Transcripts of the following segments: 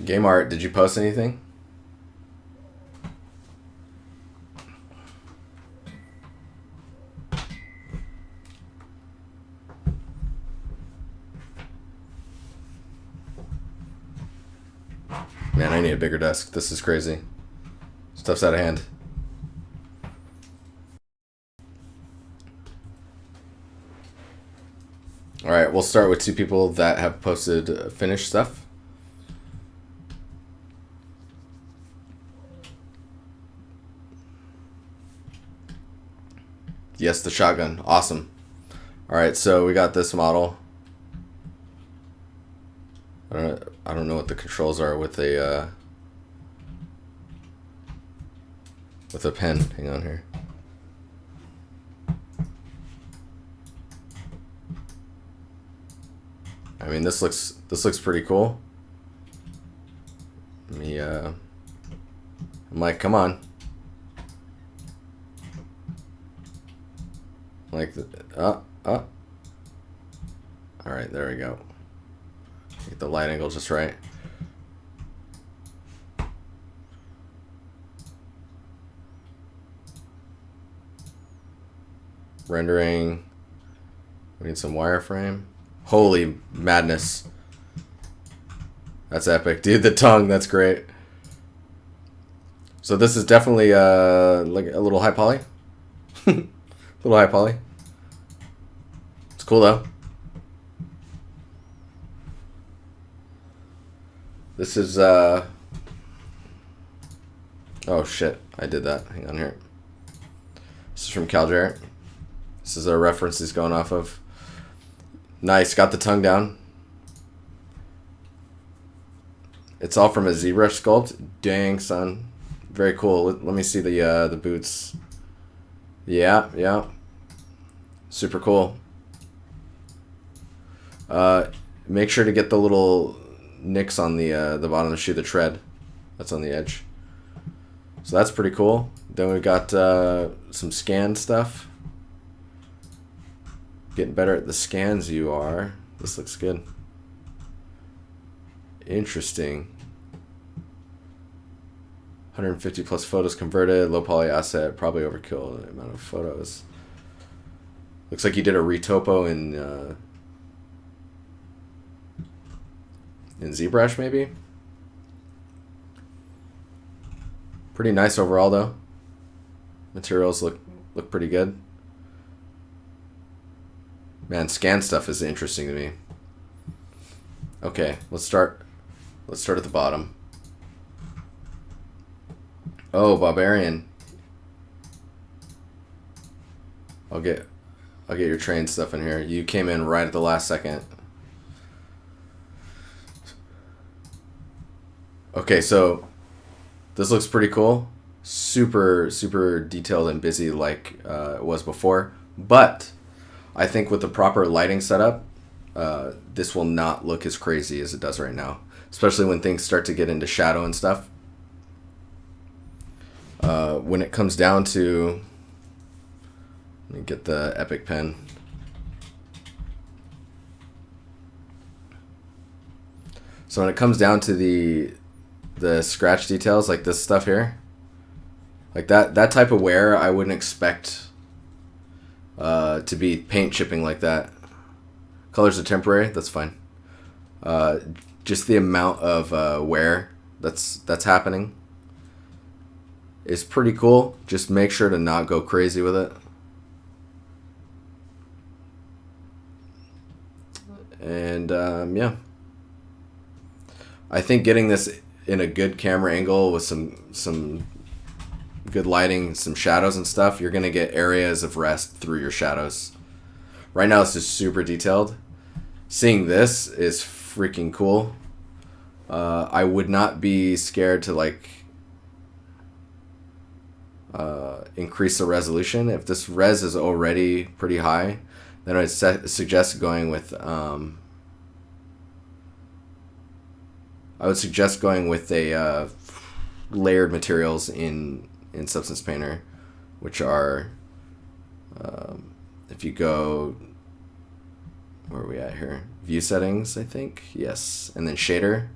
Game art, did you post anything? Man, I need a bigger desk. This is crazy. Stuff's out of hand. Alright, we'll start with two people that have posted finished stuff. Yes, the shotgun. Awesome. Alright, so we got this model. I don't know what the controls are with a pen. Hang on here. I mean, this looks pretty cool. Let me I'm like, come on. Like all right, there we go. Get the light angle just right. Rendering. We need some wireframe. Holy madness. That's epic. Dude, the tongue, that's great. So this is definitely like a little high poly. Little high poly. It's cool though. This is oh shit, I did that. Hang on here. This is from Caljarrett. This is a reference he's going off of. Nice, got the tongue down. It's all from a ZBrush sculpt. Dang, son. Very cool. Let me see the boots. Yeah. Super cool. Make sure to get the little nicks on the bottom of the shoe, the tread. That's on the edge. So that's pretty cool. Then we've got some scan stuff. Getting better at the scans you are. This looks good. Interesting. 150 plus photos converted. Low poly asset. Probably overkill the amount of photos. Looks like you did a retopo in ZBrush maybe. Pretty nice overall though. Materials look pretty good. Man, scan stuff is interesting to me. Okay, let's start at the bottom. Oh, Barbarian. I'll get your train stuff in here. You came in right at the last second. Okay, so this looks pretty cool. Super detailed and busy like it was before, but I think with the proper lighting setup, this will not look as crazy as it does right now, especially when things start to get into shadow and stuff. When it comes down to, let me get the Epic pen. So when it comes down to the scratch details, like this stuff here, like that type of wear, I wouldn't expect to be paint chipping like that. Colors are temporary, that's fine. Just the amount of wear that's happening is pretty cool. Just make sure to not go crazy with it. And yeah, I think getting this in a good camera angle with some good lighting, some shadows and stuff, you're gonna get areas of rest through your shadows. Right now it's just super detailed. Seeing this is freaking cool. I would not be scared to like increase the resolution. If this res is already pretty high, then I'd suggest going with a layered materials in Substance Painter, which are if you go, where are we at here? View settings, I think. Yes, and then shader.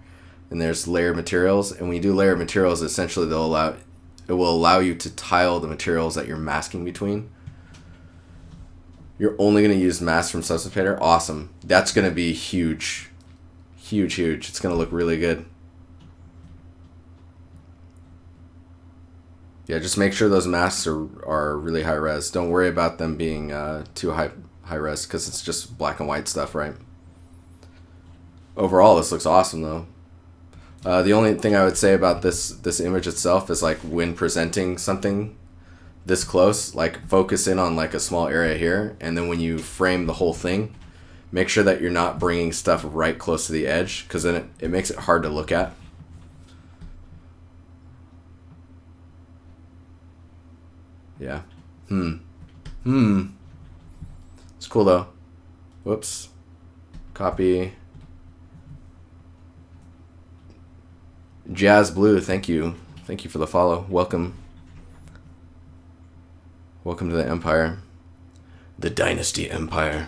and there's layer materials. And when you do layer materials, essentially it will allow you to tile the materials that you're masking between. You're only going to use mask from Substance Painter. Awesome. That's going to be huge. Huge, huge. It's going to look really good. Yeah, just make sure those masks are really high res. Don't worry about them being too high res, because it's just black and white stuff, right? Overall, this looks awesome, though. The only thing I would say about this image itself is, like, when presenting something this close, like, focus in on, like, a small area here, and then when you frame the whole thing, make sure that you're not bringing stuff right close to the edge, because then it makes it hard to look at. Yeah. It's cool, though. Whoops. Copy. Jazz Blue, thank you. Thank you for the follow. Welcome. Welcome to the Empire. The DiNusty Empire.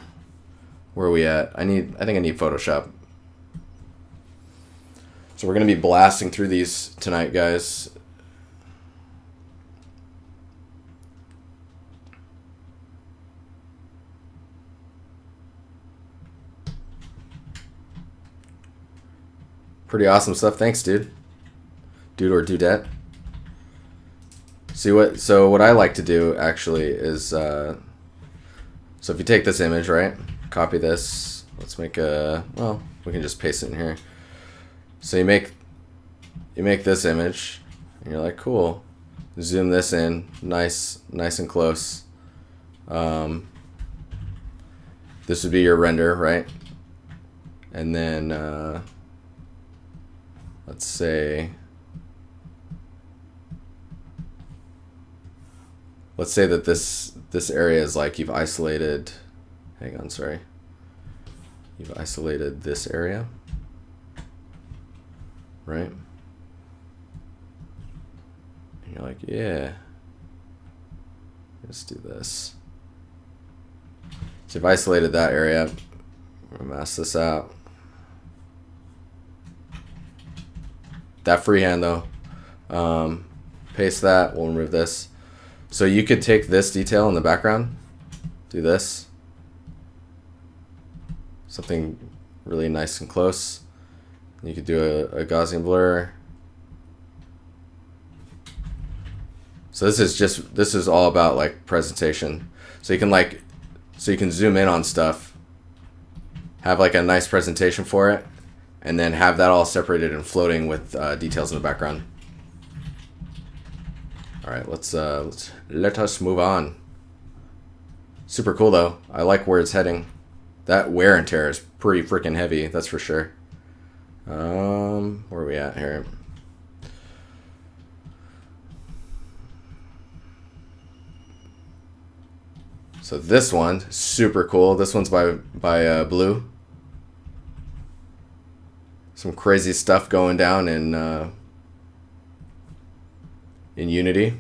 Where are we at? I think I need Photoshop. So we're going to be blasting through these tonight, guys. Pretty awesome stuff. Thanks, dude. Dude or dudette. So what I like to do actually is, so if you take this image, right, copy this, let's make well, we can just paste it in here. So you make this image, and you're like, cool, zoom this in, nice and close. This would be your render, right? And then, let's say that this area is like you've isolated, hang on, sorry. You've isolated this area, right? And you're like, yeah, let's do this. So you've isolated that area. I'm gonna mask this out. That freehand though, paste that, we'll remove this. So you could take this detail in the background, do this, something really nice and close. You could do a Gaussian blur. So this is all about, like, presentation. So you can zoom in on stuff, have like a nice presentation for it, and then have that all separated and floating with details in the background. All right, let us move on. Super cool though. I like where it's heading. That wear and tear is pretty freaking heavy, that's for sure. Where are we at here? So this one, super cool. This one's by Blue. Some crazy stuff going down in Unity.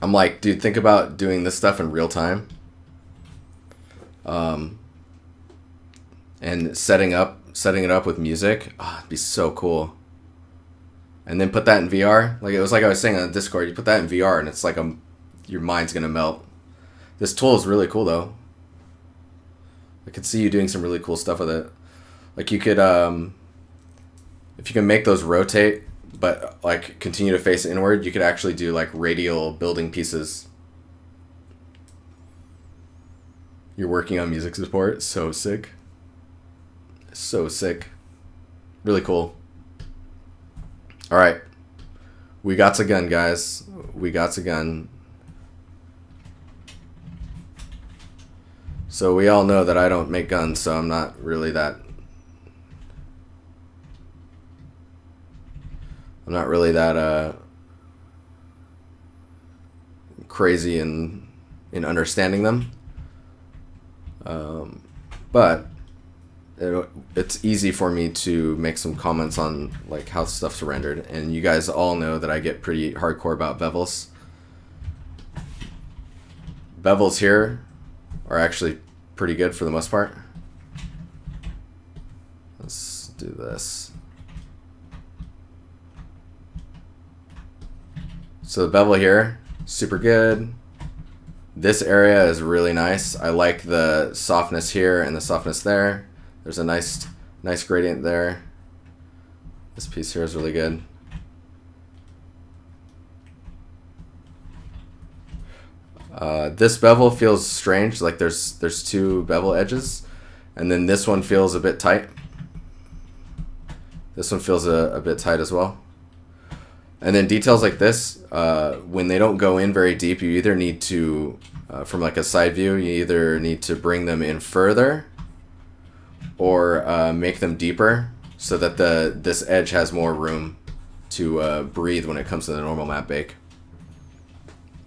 I'm like, dude, think about doing this stuff in real time. And setting it up with music. Oh, it'd be so cool. And then put that in VR. Like, it was like I was saying on Discord, you put that in VR and it's like your mind's gonna melt. This tool is really cool though. I could see you doing some really cool stuff with it. Like, you could, if you can make those rotate, but like continue to face inward, you could actually do like radial building pieces. You're working on music support. So sick. So sick. Really cool. All right. We got a gun, guys. We got a gun. So we all know that I don't make guns, so I'm not really that crazy in understanding them. But it's easy for me to make some comments on like how stuff's rendered, and you guys all know that I get pretty hardcore about bevels. Bevels here are actually pretty good for the most part. Let's do this. So the bevel here, super good. This area is really nice. I like the softness here and the softness there. There's a nice gradient there. This piece here is really good. This bevel feels strange, like there's two bevel edges, and then this one feels a bit tight. This one feels a bit tight as well. And then details like this, when they don't go in very deep, you either need to, from like a side view, you either need to bring them in further or make them deeper so that this edge has more room to breathe when it comes to the normal matte bake.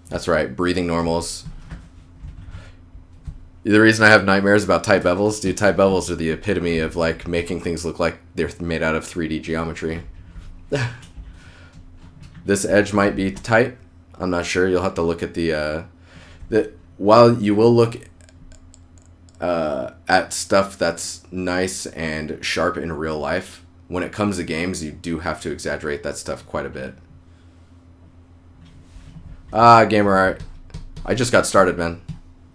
That's right, breathing normals. The reason I have nightmares about tight bevels, dude, tight bevels are the epitome of like making things look like they're made out of 3D geometry. This edge might be tight. I'm not sure. You'll have to look at while you will look at stuff that's nice and sharp in real life, when it comes to games, you do have to exaggerate that stuff quite a bit. Gamer art. I just got started, man.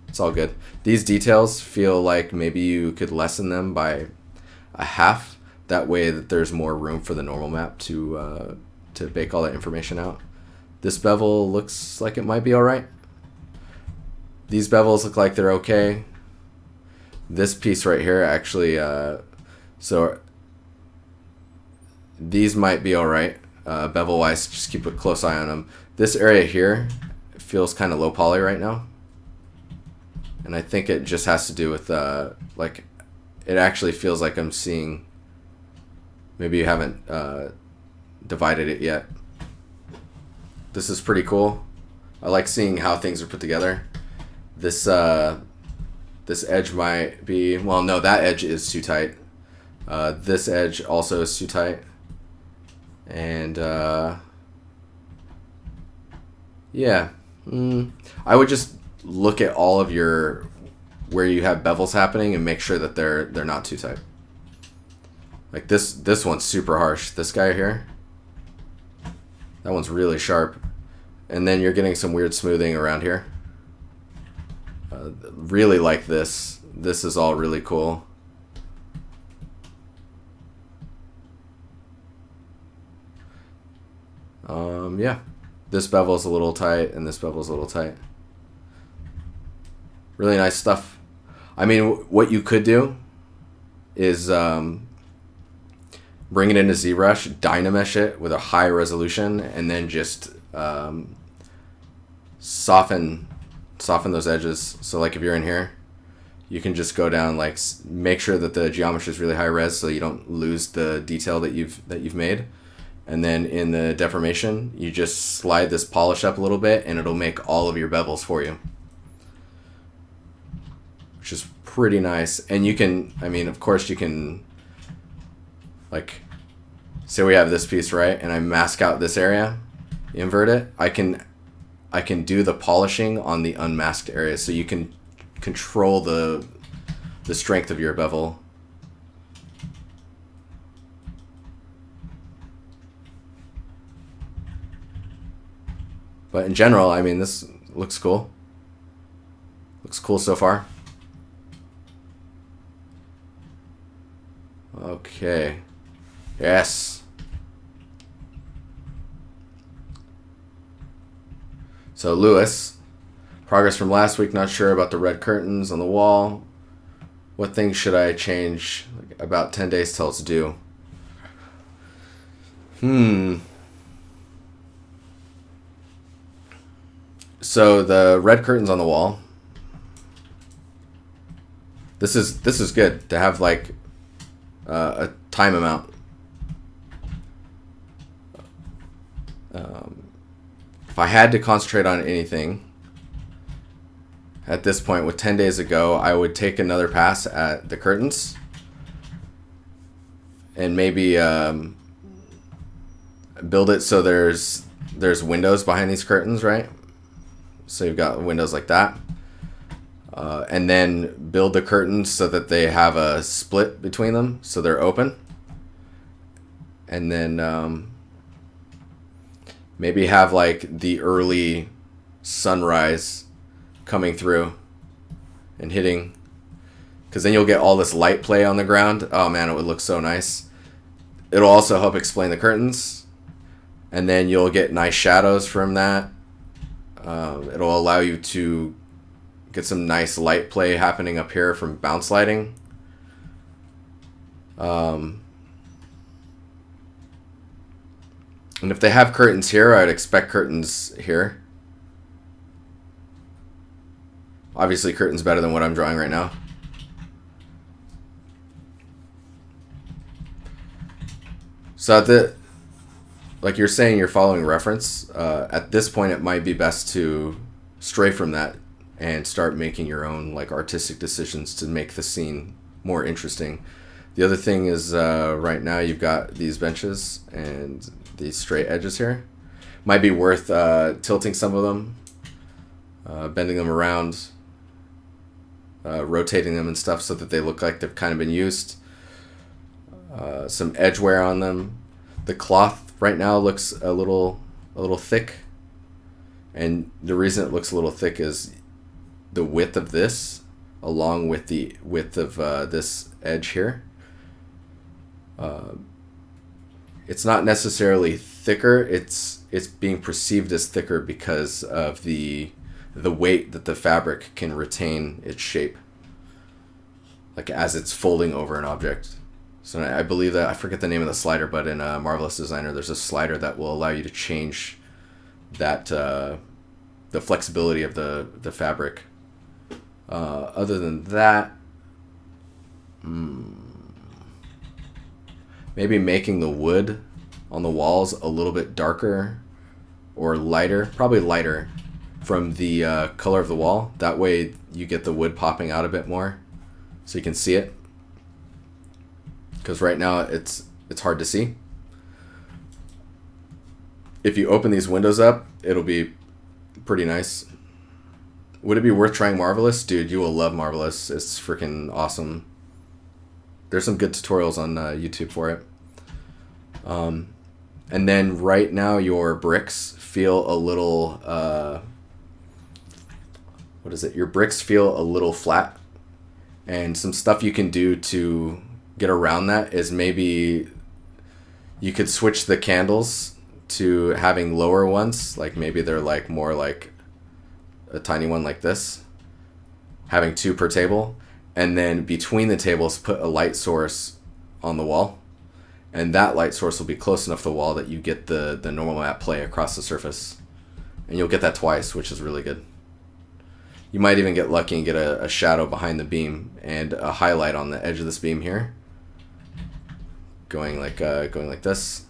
It's all good. These details feel like maybe you could lessen them by a half. That way that there's more room for the normal map to bake all that information out. This bevel looks like it might be alright. These bevels look like they're okay. This piece right here actually, so these might be alright. Bevel wise, just keep a close eye on them. This area here feels kind of low poly right now. And I think it just has to do with, like, it actually feels like I'm seeing, maybe you haven't divided it yet. This is pretty cool. I like seeing how things are put together. This edge might be, well, no, that edge is too tight. This edge also is too tight. And, yeah. I would just look at all of your, where you have bevels happening and make sure that they're not too tight. Like this one's super harsh. This guy here, that one's really sharp. And then you're getting some weird smoothing around here. Really like this. This is all really cool. Yeah. This bevel's a little tight and this bevel's a little tight. Really nice stuff. I mean, what you could do is bring it into ZBrush, Dynamesh it with a high resolution, and then just soften those edges. So like if you're in here, you can just go down, like make sure that the geometry is really high res so you don't lose the detail that you've made. And then in the deformation, you just slide this polish up a little bit and it'll make all of your bevels for you. Which is pretty nice. And you can, I mean, of course you can, like, say we have this piece, right? And I mask out this area, invert it. I can do the polishing on the unmasked area, so you can control the strength of your bevel. But in general, I mean, this looks cool. Looks cool so far. Okay. Yes. So Lewis, progress from last week, not sure about the red curtains on the wall. What things should I change? About 10 days till it's due. So the red curtains on the wall. This is good to have, like, a time amount. If I had to concentrate on anything at this point with 10 days ago, I would take another pass at the curtains and maybe build it so there's windows behind these curtains, right? So you've got windows like that. and then build the curtains so that they have a split between them, so they're open. And then maybe have like the early sunrise coming through and hitting, because then you'll get all this light play on the ground. Oh man, it would look so nice. It'll also help explain the curtains, and then you'll get nice shadows from that. It'll allow you to get some nice light play happening up here from bounce lighting. And if they have curtains here, I'd expect curtains here. Obviously, curtains better than what I'm drawing right now. So like you're saying, you're following reference. At this point, it might be best to stray from that and start making your own like artistic decisions to make the scene more interesting. The other thing is right now you've got these benches and these straight edges here. Might be worth tilting some of them, bending them around, rotating them and stuff so that they look like they've kind of been used. Some edge wear on them. The cloth right now looks a little thick, and the reason it looks a little thick is the width of this along with the width of this edge here. It's not necessarily thicker, it's being perceived as thicker because of the weight that the fabric can retain its shape, like as it's folding over an object. So I believe that, I forget the name of the slider, but in Marvelous Designer there's a slider that will allow you to change that the flexibility of the fabric. Other than that, maybe making the wood on the walls a little bit darker or lighter, probably lighter from the color of the wall. That way you get the wood popping out a bit more so you can see it, because right now it's hard to see. If you open these windows up, it'll be pretty nice. Would it be worth trying Marvelous? Dude, you will love Marvelous. It's freaking awesome. There's some good tutorials on YouTube for it. And then right now your bricks feel a little, what is it? Your bricks feel a little flat. And some stuff you can do to get around that is maybe you could switch the candles to having lower ones. Like maybe they're like more like a tiny one like this, having 2 per table, and then between the tables put a light source on the wall, and that light source will be close enough to the wall that you get the normal map play across the surface, and you'll get that twice, which is really good. You might even get lucky and get a shadow behind the beam and a highlight on the edge of this beam here, going like this.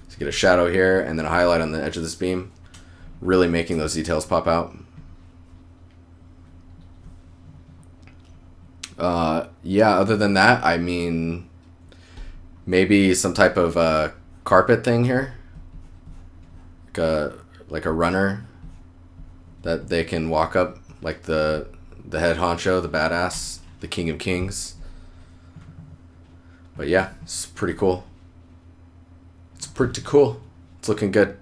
So get a shadow here and then a highlight on the edge of this beam, really making those details pop out. Yeah, other than that, I mean, maybe some type of carpet thing here, like a runner that they can walk up, like the head honcho, the badass, the king of kings. But yeah, it's pretty cool. It's pretty cool. It's looking good.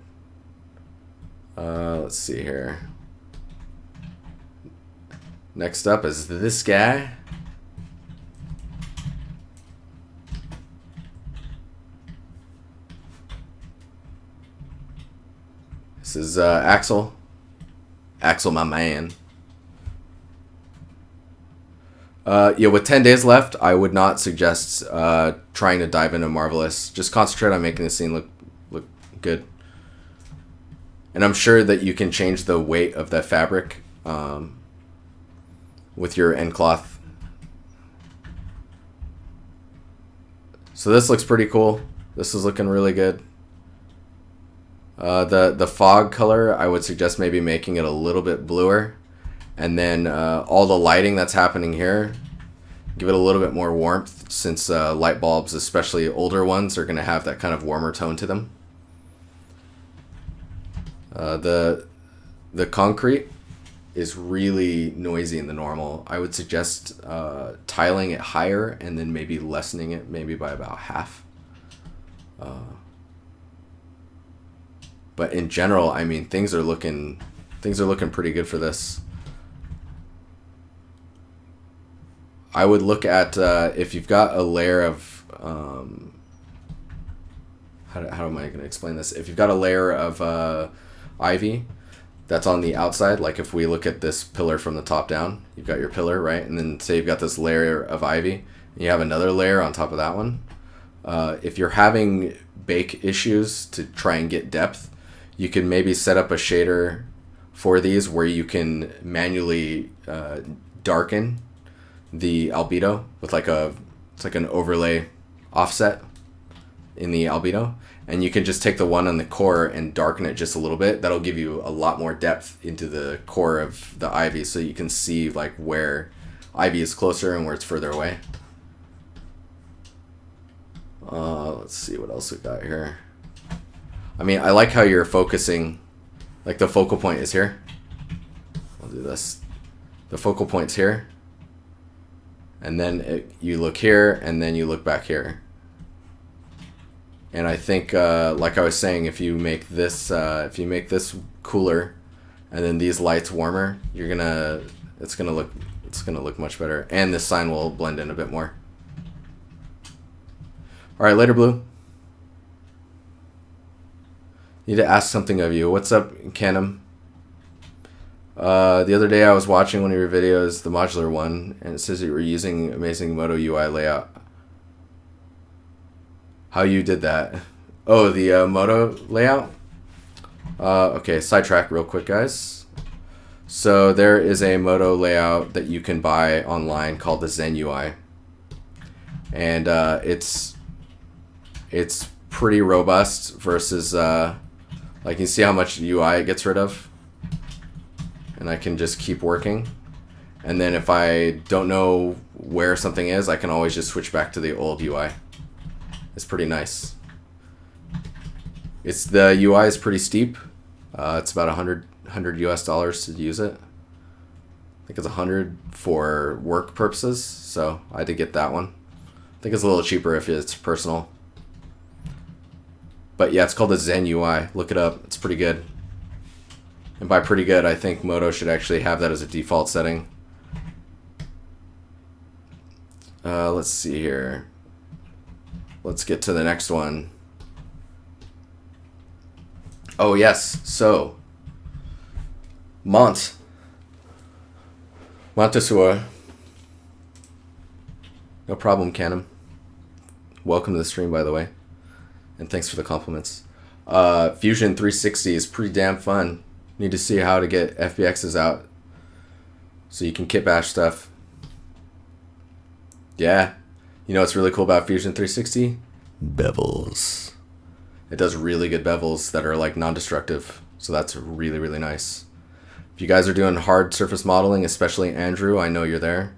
Let's see here. Next up is this guy. This is Axel. Axel, my man. Yeah, with 10 days left, I would not suggest trying to dive into Marvelous. Just concentrate on making the scene look good. And I'm sure that you can change the weight of that fabric with your end cloth. So this looks pretty cool. This is looking really good. The fog color, I would suggest maybe making it a little bit bluer. And then all the lighting that's happening here, give it a little bit more warmth, since light bulbs, especially older ones, are going to have that kind of warmer tone to them. The concrete, is really noisy in the normal. I would suggest tiling it higher and then maybe lessening it maybe by about half. But in general, I mean, things are looking pretty good for this. I would look at if you've got a layer of how am I going to explain this? If you've got a layer of ivy that's on the outside, like if we look at this pillar from the top down, you've got your pillar, right? And then say you've got this layer of ivy, and you have another layer on top of that one. If you're having bake issues to try and get depth, you can maybe set up a shader for these where you can manually darken the albedo with it's like an overlay offset in the albedo, and you can just take the one on the core and darken it just a little bit. That'll give you a lot more depth into the core of the ivy, so you can see like where ivy is closer and where it's further away. Let's see what else we got here. I mean, I like how you're focusing, like the focal point is here. I'll do this. The focal point's here. And then you look here, and then you look back here. And I think, like I was saying, if you make this cooler, and then these lights warmer, it's gonna look much better. And this sign will blend in a bit more. All right, later, Blue. Need to ask something of you. What's up, Canem? The other day I was watching one of your videos, the modular one, and it says that you were using amazing Moto UI layout. How you did that? Oh, the Moto layout? Okay, sidetrack real quick, guys. So there is a Moto layout that you can buy online called the Zen UI. And it's pretty robust versus... like you see how much UI it gets rid of, and I can just keep working. And then if I don't know where something is, I can always just switch back to the old UI. It's pretty nice. The UI is pretty steep. It's about $100 US to use it. I think it's $100 for work purposes, so I had to get that one. I think it's a little cheaper if it's personal. But yeah, it's called the Zen UI. Look it up. It's pretty good. And by pretty good, I think Moto should actually have that as a default setting. Let's see here. Let's get to the next one. Oh, yes. So, Montesor. No problem, Canem. Welcome to the stream, by the way. And thanks for the compliments. Fusion 360 is pretty damn fun. Need to see how to get FBXs out so you can kit bash stuff. Yeah. You know what's really cool about Fusion 360? Bevels. It does really good bevels that are like non-destructive. So that's really, really nice. If you guys are doing hard surface modeling, especially Andrew, I know you're there.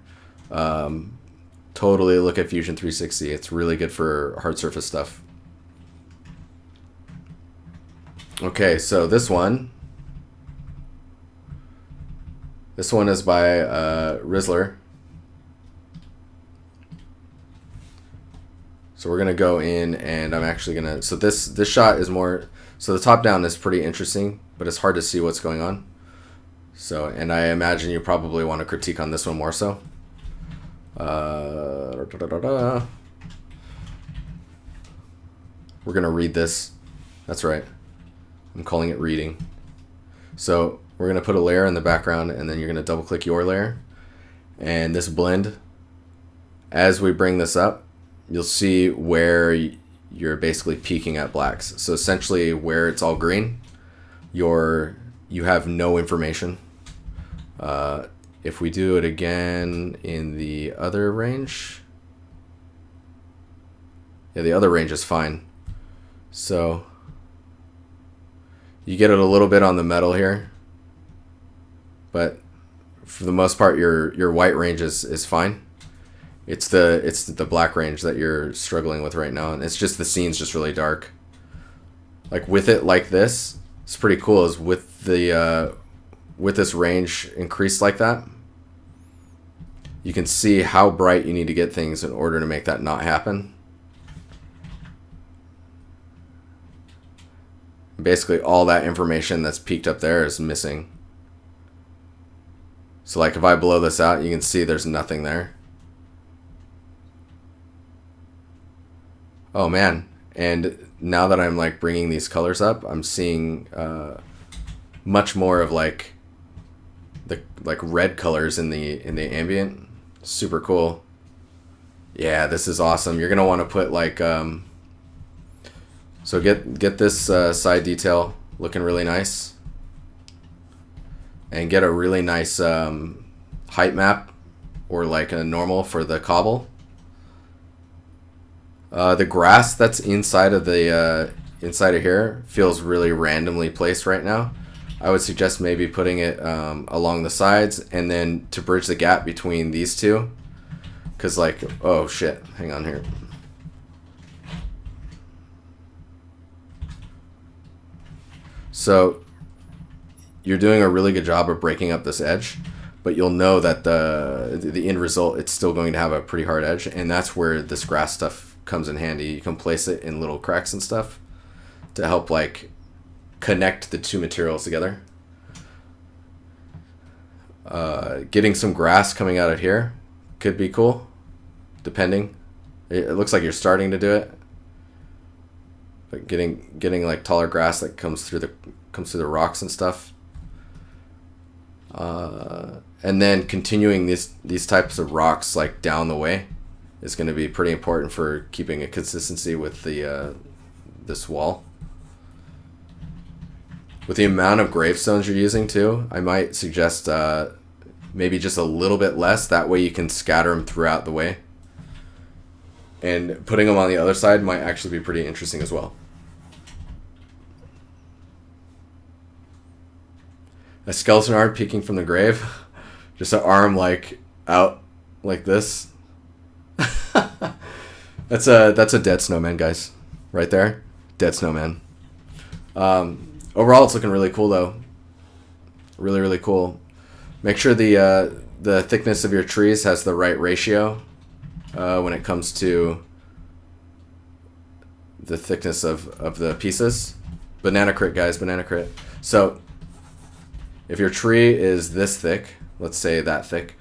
Totally look at Fusion 360. It's really good for hard surface stuff. Okay, so this one is by Rizzler. So we're gonna go in, and I'm actually gonna. So this shot is more. So the top down is pretty interesting, but it's hard to see what's going on. So, and I imagine you probably want to critique on this one more so. We're gonna read this. That's right. I'm calling it reading. So we're going to put a layer in the background, and then you're going to double click your layer. And this blend, as we bring this up, you'll see where you're basically peaking at blacks. So essentially where it's all green, you have no information. If we do it again in the other range, yeah, the other range is fine. So you get it a little bit on the metal here, but for the most part, your white range is fine. It's the black range that you're struggling with right now, and it's just the scene's just really dark. Like with it like this, it's pretty cool. Is with the with this range increased like that, you can see how bright you need to get things in order to make that not happen. Basically, all that information that's peaked up there is missing. So like if I blow this out, you can see there's nothing there. Oh man. And now that I'm like bringing these colors up, I'm seeing much more of like the red colors in the ambient. Super cool. Yeah, this is awesome. You're gonna want to put like so get this side detail looking really nice, and get a really nice height map or like a normal for the cobble. The grass that's inside of the inside of here feels really randomly placed right now. I would suggest maybe putting it along the sides, and then to bridge the gap between these two, because like, oh shit, hang on here. So you're doing a really good job of breaking up this edge, but you'll know that the end result, it's still going to have a pretty hard edge, and that's where this grass stuff comes in handy. You can place it in little cracks and stuff to help like connect the two materials together. Getting some grass coming out of here could be cool, depending. It looks like you're starting to do it, but getting like taller grass that comes through the rocks and stuff. And then continuing these types of rocks like down the way is going to be pretty important for keeping a consistency with the this wall. With the amount of gravestones you're using too, I might suggest maybe just a little bit less. That way you can scatter them throughout the way. And putting them on the other side might actually be pretty interesting as well. A skeleton arm peeking from the grave. Just an arm like out like this. That's a dead snowman, guys. Right there. Dead snowman. Overall, it's looking really cool though. Really, really cool. Make sure the thickness of your trees has the right ratio when it comes to the thickness of the pieces. Banana crit, guys, banana crit. So if your tree is this thick, let's say that thick,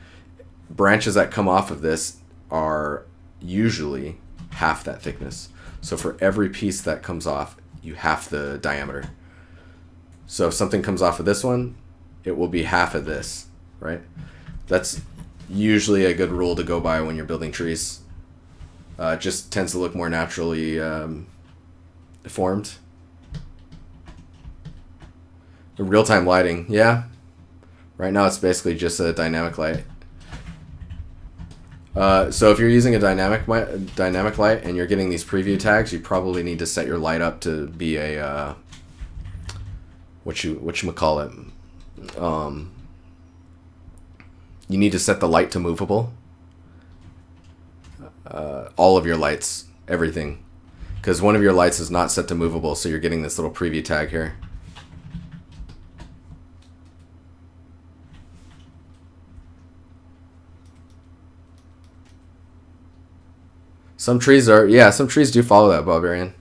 branches that come off of this are usually half that thickness. So for every piece that comes off, you half the diameter. So if something comes off of this one, it will be half of this, right? That's usually a good rule to go by when you're building trees. It just tends to look more naturally formed. The real-time lighting, yeah. Right now it's basically just a dynamic light. So if you're using a dynamic light and you're getting these preview tags, you probably need to set your light up to be a whatchamacallit. You need to set the light to movable. All of your lights, everything, because one of your lights is not set to movable, so you're getting this little preview tag here. Some trees do follow that, Barbarian,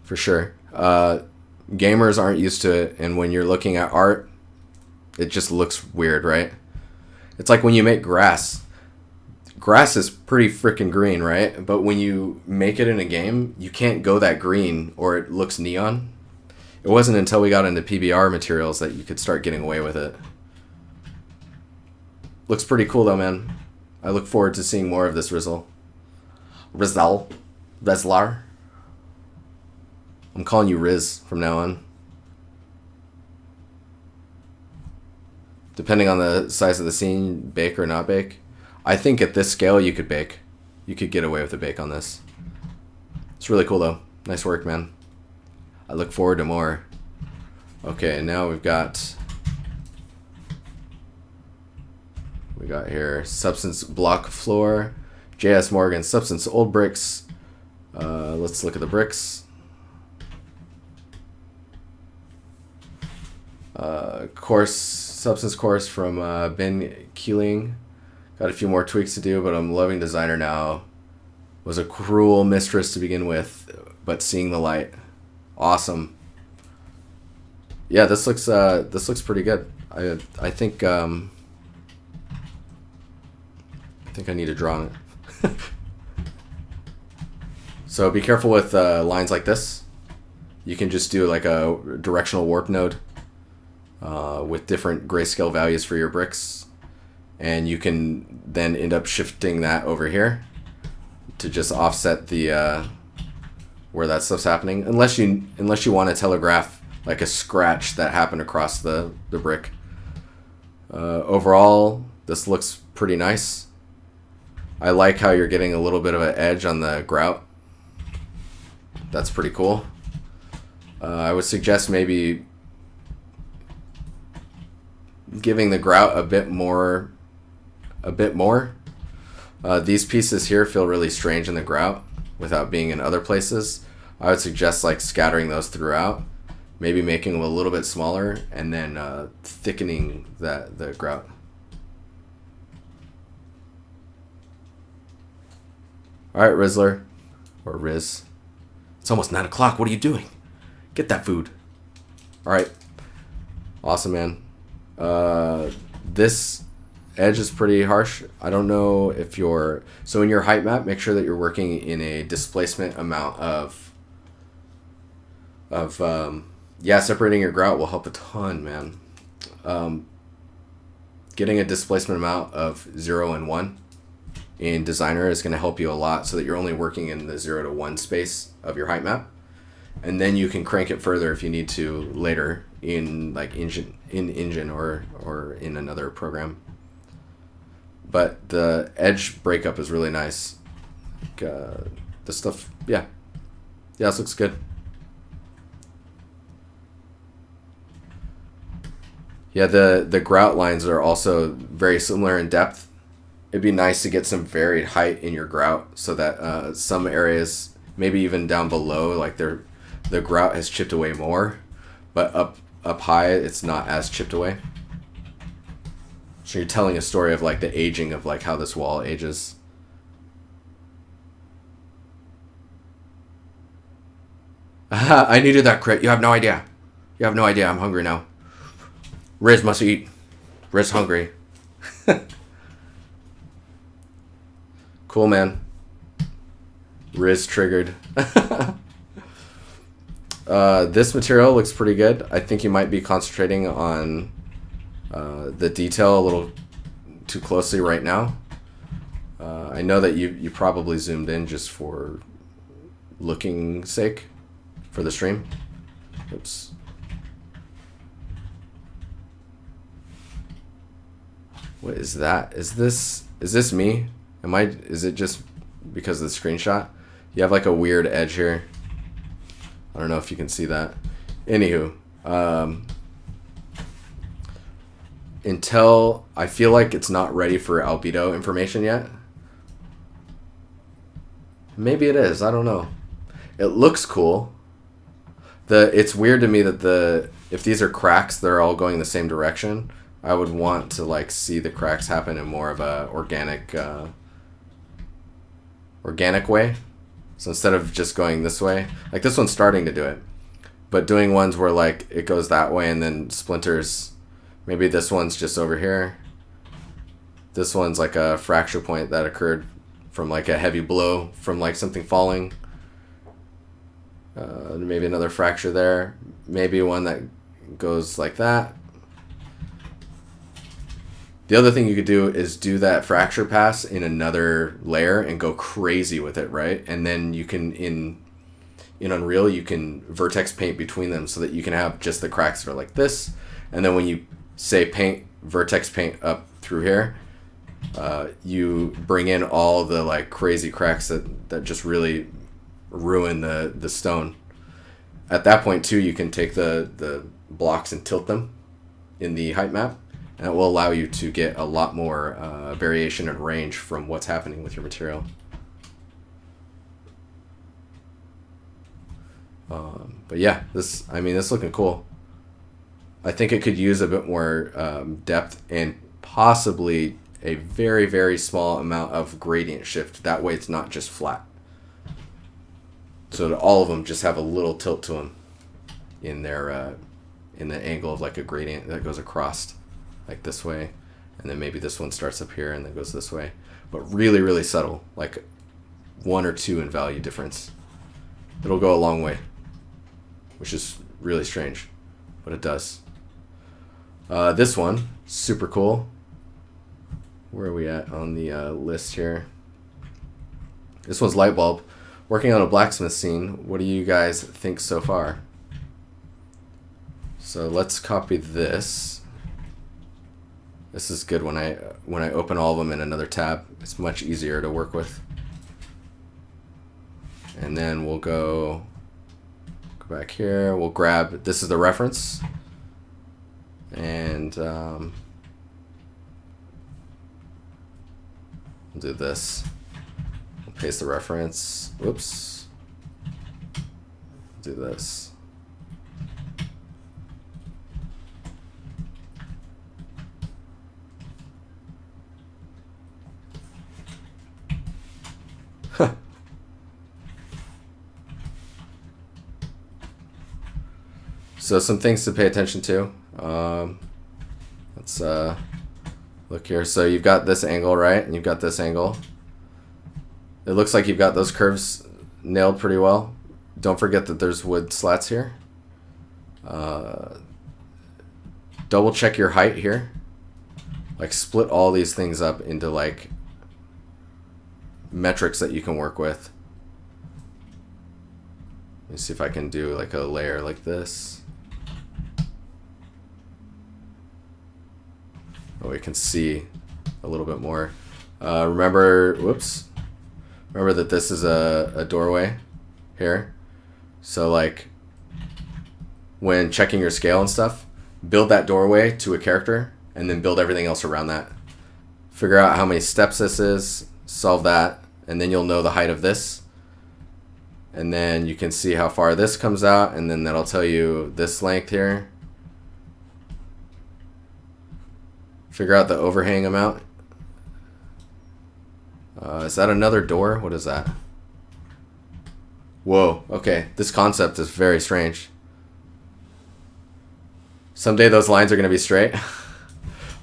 for sure. Gamers aren't used to it, and when you're looking at art, it just looks weird, right? It's like when you make grass. Grass is pretty freaking green, right? But when you make it in a game, you can't go that green or it looks neon. It wasn't until we got into PBR materials that you could start getting away with it. Looks pretty cool though, man. I look forward to seeing more of this Rizlar. I'm calling you Riz from now on. Depending on the size of the scene, bake or not bake. I think at this scale you could bake. You could get away with a bake on this. It's really cool though. Nice work, man. I look forward to more. Okay, now we've got here substance block floor. J.S. Morgan, substance old bricks. Let's look at the bricks. Coarse substance course from Ben Keeling. Got a few more tweaks to do, but I'm loving Designer now. Was a cruel mistress to begin with, but seeing the light, awesome. Yeah, this looks pretty good. I think I need to draw on it. So be careful with lines like this. You can just do like a directional warp node with different grayscale values for your bricks, and you can then end up shifting that over here to just offset the where that stuff's happening, unless you want to telegraph like a scratch that happened across the brick. Overall, this looks pretty nice. I like how you're getting a little bit of an edge on the grout. That's pretty cool. I would suggest maybe giving the grout a bit more. These pieces here feel really strange in the grout without being in other places. I would suggest like scattering those throughout, maybe making them a little bit smaller, and then thickening the grout. All right, Rizzler, or Riz. It's almost 9 o'clock. What are you doing? Get that food. All right. Awesome, man. This edge is pretty harsh. I don't know if you're... So in your height map, make sure that you're working in a displacement amount of yeah, separating your grout will help a ton, man. Getting a displacement amount of 0 and 1 in Designer is going to help you a lot, so that you're only working in the 0 to 1 space of your height map, and then you can crank it further if you need to later in like Engine or in another program. But the edge breakup is really nice. This stuff, yeah, this looks good. Yeah, the grout lines are also very similar in depth. It'd be nice to get some varied height in your grout, so that some areas, maybe even down below, like the grout has chipped away more, but up high it's not as chipped away. So you're telling a story of like the aging of like how this wall ages. I needed that crit. You have no idea. You have no idea. I'm hungry now. Riz must eat. Riz hungry. Cool, man. Riz triggered. This material looks pretty good. I think you might be concentrating on the detail a little too closely right now. I know that you probably zoomed in just for looking sake for the stream. Oops. What is that? Is this me? Is it just because of the screenshot? You have like a weird edge here. I don't know if you can see that. Anywho, until I feel like it's not ready for albedo information yet. Maybe it is. I don't know. It looks cool. It's weird to me that if these are cracks, they're all going the same direction. I would want to like see the cracks happen in more of a organic way. So instead of just going this way, like this one's starting to do it, but doing ones where like it goes that way and then splinters. Maybe this one's just over here. This one's like a fracture point that occurred from like a heavy blow from like something falling. Maybe another fracture there. Maybe one that goes like that. The other thing you could do is do that fracture pass in another layer and go crazy with it, right? And then you can, in Unreal, you can vertex paint between them so that you can have just the cracks that are like this. And then when you say vertex paint up through here, you bring in all the like crazy cracks that just really ruin the stone. At that point too, you can take the blocks and tilt them in the height map. And it will allow you to get a lot more variation and range from what's happening with your material. But yeah, this looking cool. I think it could use a bit more depth and possibly a very, very small amount of gradient shift. That way it's not just flat. So that all of them just have a little tilt to them in their in the angle of like a gradient that goes across like this way. And then maybe this one starts up here and then goes this way. But really, really subtle, like 1 or 2 in value difference. It'll go a long way, which is really strange, but it does. This one, super cool. Where are we at on the list here? This one's light bulb. Working on a blacksmith scene. What do you guys think so far? So let's copy this. This is good when I open all of them in another tab. It's much easier to work with. And then we'll go back here. We'll grab, this is the reference. And we'll do this. We'll paste the reference. Whoops. Do this. So some things to pay attention to. Let's look here. So you've got this angle, right? And you've got this angle. It looks like you've got those curves nailed pretty well. Don't forget that there's wood slats here. Double check your height here. Like split all these things up into like metrics that you can work with. Let me see if I can do like a layer like this. Oh, we can see a little bit more. Remember that this is a doorway here. So like when checking your scale and stuff, build that doorway to a character and then build everything else around that. Figure out how many steps this is, solve that, and then you'll know the height of this. And then you can see how far this comes out, and then that'll tell you this length here. Figure out the overhang amount. Is that another door? What is that? Whoa, okay. This concept is very strange. Someday those lines are going to be straight.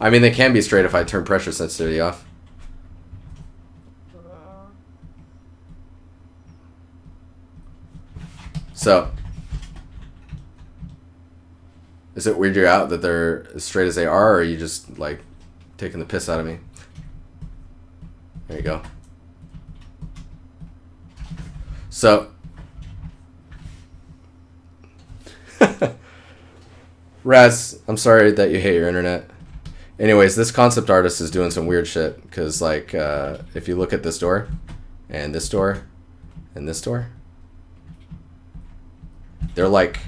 I mean, they can be straight if I turn pressure sensitivity off. So, is it weird you out that they're as straight as they are, or are you just like taking the piss out of me? There you go. So, Raz, I'm sorry that you hate your internet. Anyways, this concept artist is doing some weird shit because, like, if you look at this door, and this door, and this door, they're like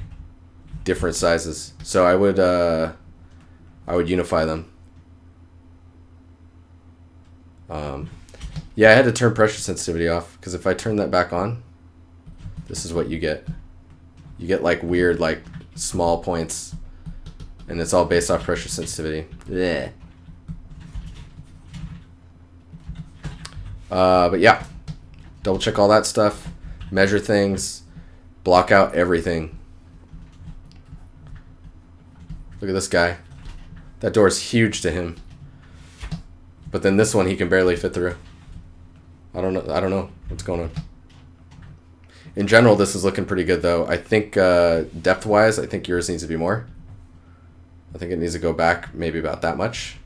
different sizes. So I would unify them. Yeah, I had to turn pressure sensitivity off because if I turn that back on, this is what you get. You get like weird, like small points, and it's all based off pressure sensitivity. Yeah. But yeah, double check all that stuff, measure things, block out everything. Look at this guy. That door is huge to him. But then this one he can barely fit through. I don't know what's going on. In general, this is looking pretty good though. I think depth-wise, I think yours needs to be more. I think it needs to go back maybe about that much.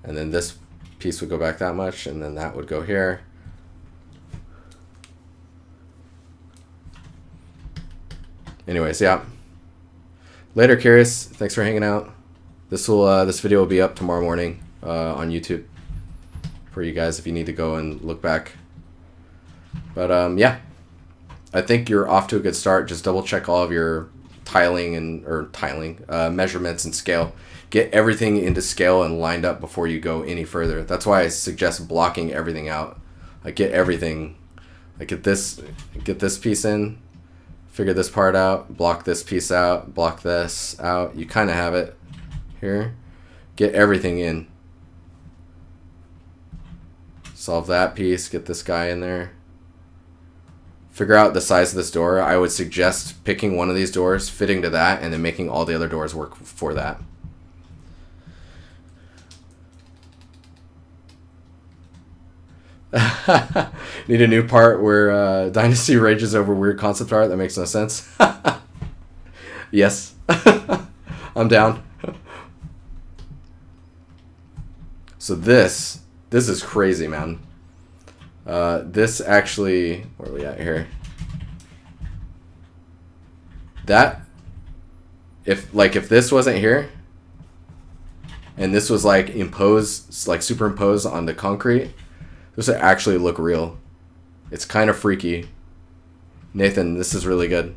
And then this piece would go back that much, and then that would go here. Anyways, yeah. Later, Curious. Thanks for hanging out. This video will be up tomorrow morning on YouTube for you guys if you need to go and look back. But yeah, I think you're off to a good start. Just double check all of your measurements and scale. Get everything into scale and lined up before you go any further. That's why I suggest blocking everything out. Like get everything. Like get this piece in. Figure this part out, block this piece out, block this out. You kind of have it here. Get everything in. Solve that piece, get this guy in there. Figure out the size of this door. I would suggest picking one of these doors, fitting to that, and then making all the other doors work for that. Need a new part where DiNusty rages over weird concept art that makes no sense. Yes. I'm down. So this is crazy, man. This actually, where are we at here? That, if this wasn't here, and this was like imposed, like superimposed on the concrete, this would actually look real. It's kind of freaky. Nathan, this is really good.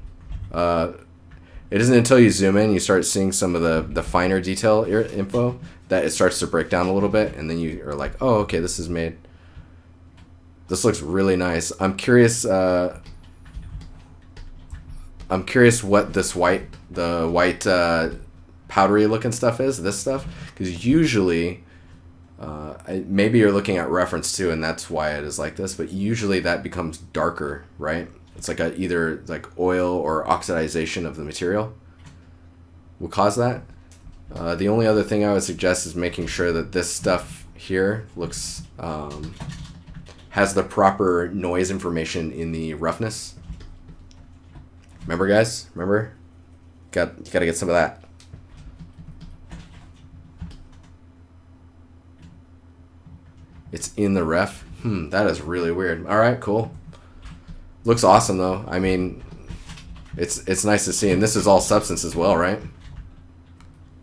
It isn't until you zoom in, you start seeing some of the finer detail info, that it starts to break down a little bit, and then you are like, oh, okay, this is made. This looks really nice. I'm curious what the white powdery looking stuff is, this stuff, because usually, maybe you're looking at reference too, and that's why it is like this, but usually that becomes darker, right? It's like either like oil or oxidization of the material will cause that. The only other thing I would suggest is making sure that this stuff here looks has the proper noise information in the roughness. Remember, guys? Remember? You gotta get some of that. It's in the ref. That is really weird. All right, cool. Looks awesome though. I mean, it's nice to see, and this is all substance as well, right?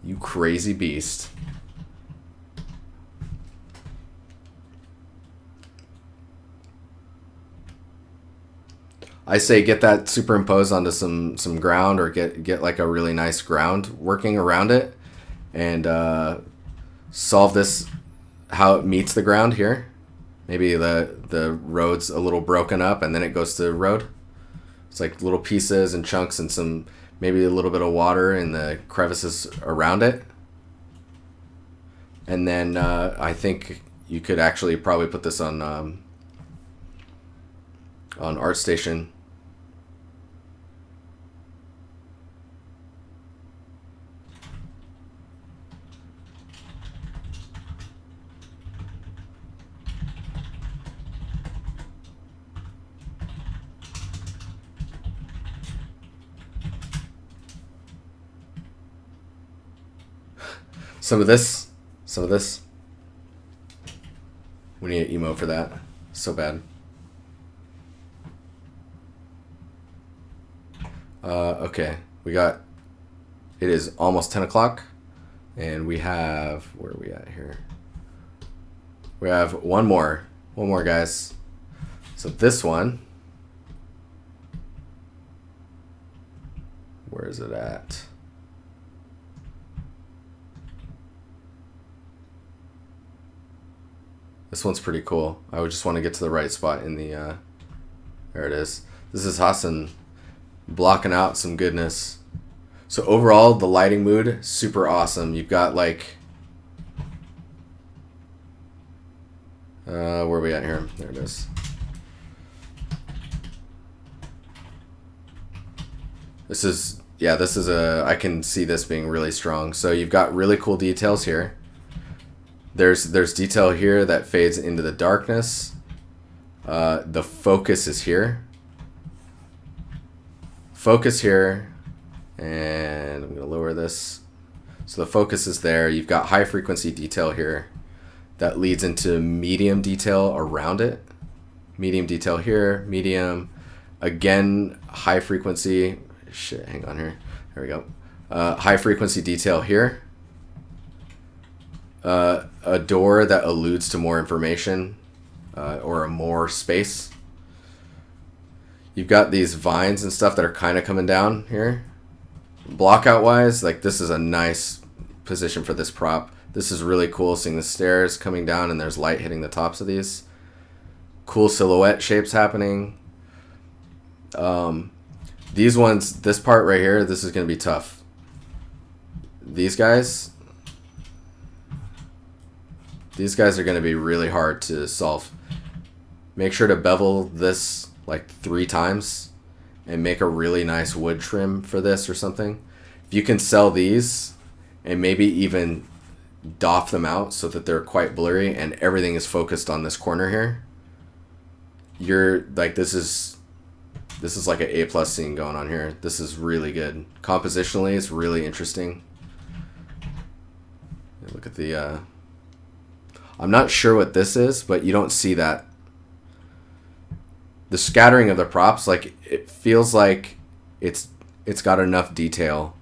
You crazy beast. I say get that superimposed onto some ground, or get like a really nice ground working around it, and solve this how it meets the ground here. Maybe the road's a little broken up, and then it goes to the road. It's like little pieces and chunks, and some maybe a little bit of water in the crevices around it. And then I think you could actually probably put this on Artstation. Some of this. We need an emote for that. So bad. Okay, it is almost 10 o'clock, and we have, where are we at here? We have one more, guys. So this one, where is it at? This one's pretty cool. I would just want to get to the right spot in the, there it is. This is Hassan blocking out some goodness. So overall, the lighting mood, super awesome. You've got like, where are we at here? There it is. This is I can see this being really strong. So you've got really cool details here. There's detail here that fades into the darkness. The focus is here. Focus here, and I'm gonna lower this. So the focus is there. You've got high frequency detail here that leads into medium detail around it. Medium detail here, medium, again, high frequency, shit, hang on here. There we go. High frequency detail here. A door that alludes to more information, or a more space. You've got these vines and stuff that are kind of coming down here. Blockout wise, like this is a nice position for this prop. This is really cool, seeing the stairs coming down and there's light hitting the tops of these. Cool silhouette shapes happening. These ones, this part right here, this is going to be tough. These guys are going to be really hard to solve. Make sure to bevel this like 3 times and make a really nice wood trim for this or something. If you can sell these and maybe even doff them out so that they're quite blurry and everything is focused on this corner here, you're like, this is like an A+ scene going on here. This is really good. Compositionally, it's really interesting. Look at the I'm not sure what this is, but you don't see that. The scattering of the props, like, it feels like it's got enough detail.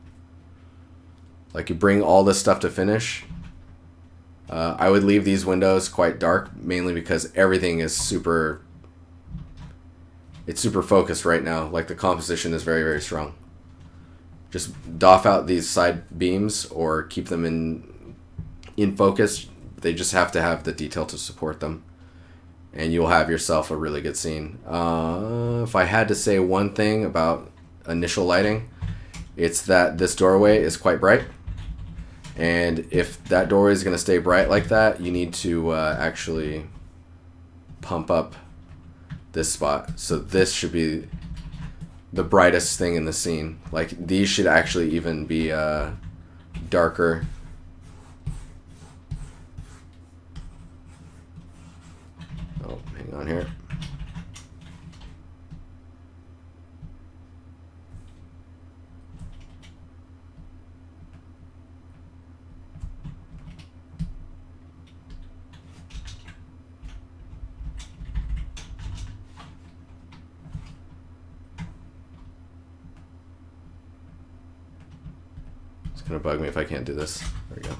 Like, you bring all this stuff to finish. I would leave these windows quite dark, mainly because everything is super focused right now. Like, the composition is very, very strong. Just doff out these side beams or keep them in focus. They just have to have the detail to support them, and you'll have yourself a really good scene. If I had to say one thing about initial lighting, it's that this doorway is quite bright, and if that doorway is going to stay bright like that, you need to actually pump up this spot. So this should be the brightest thing in the scene. Like, these should actually even be darker. Oh, hang on here. It's gonna bug me if I can't do this. There we go.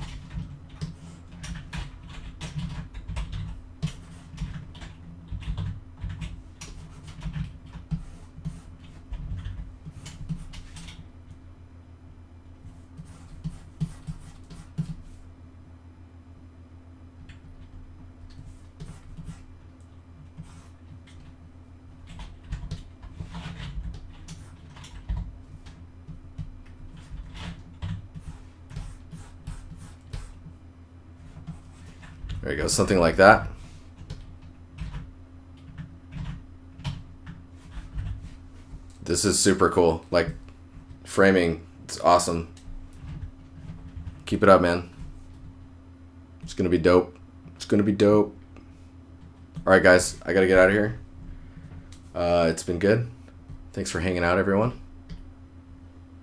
There you go, something like that. This is super cool. Like, framing, it's awesome. Keep it up, man. It's gonna be dope. It's gonna be dope. Alright, guys, I gotta get out of here. It's been good. Thanks for hanging out, everyone.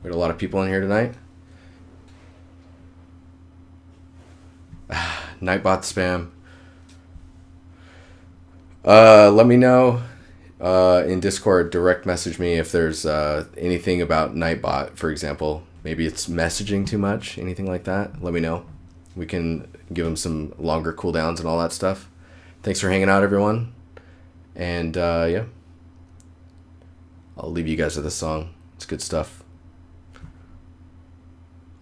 We had a lot of people in here tonight. Nightbot spam. Let me know in Discord. Direct message me if there's anything about Nightbot, for example. Maybe it's messaging too much, anything like that. Let me know. We can give him some longer cooldowns and all that stuff. Thanks for hanging out, everyone. And yeah, I'll leave you guys with this song. It's good stuff.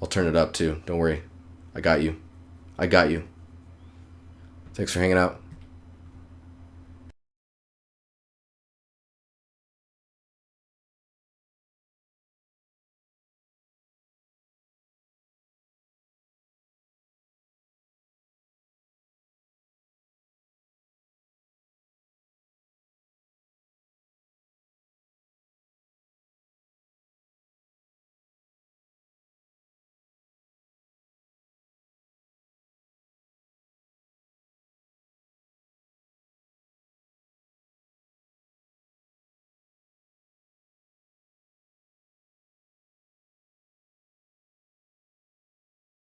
I'll turn it up too. Don't worry. I got you. I got you. Thanks for hanging out.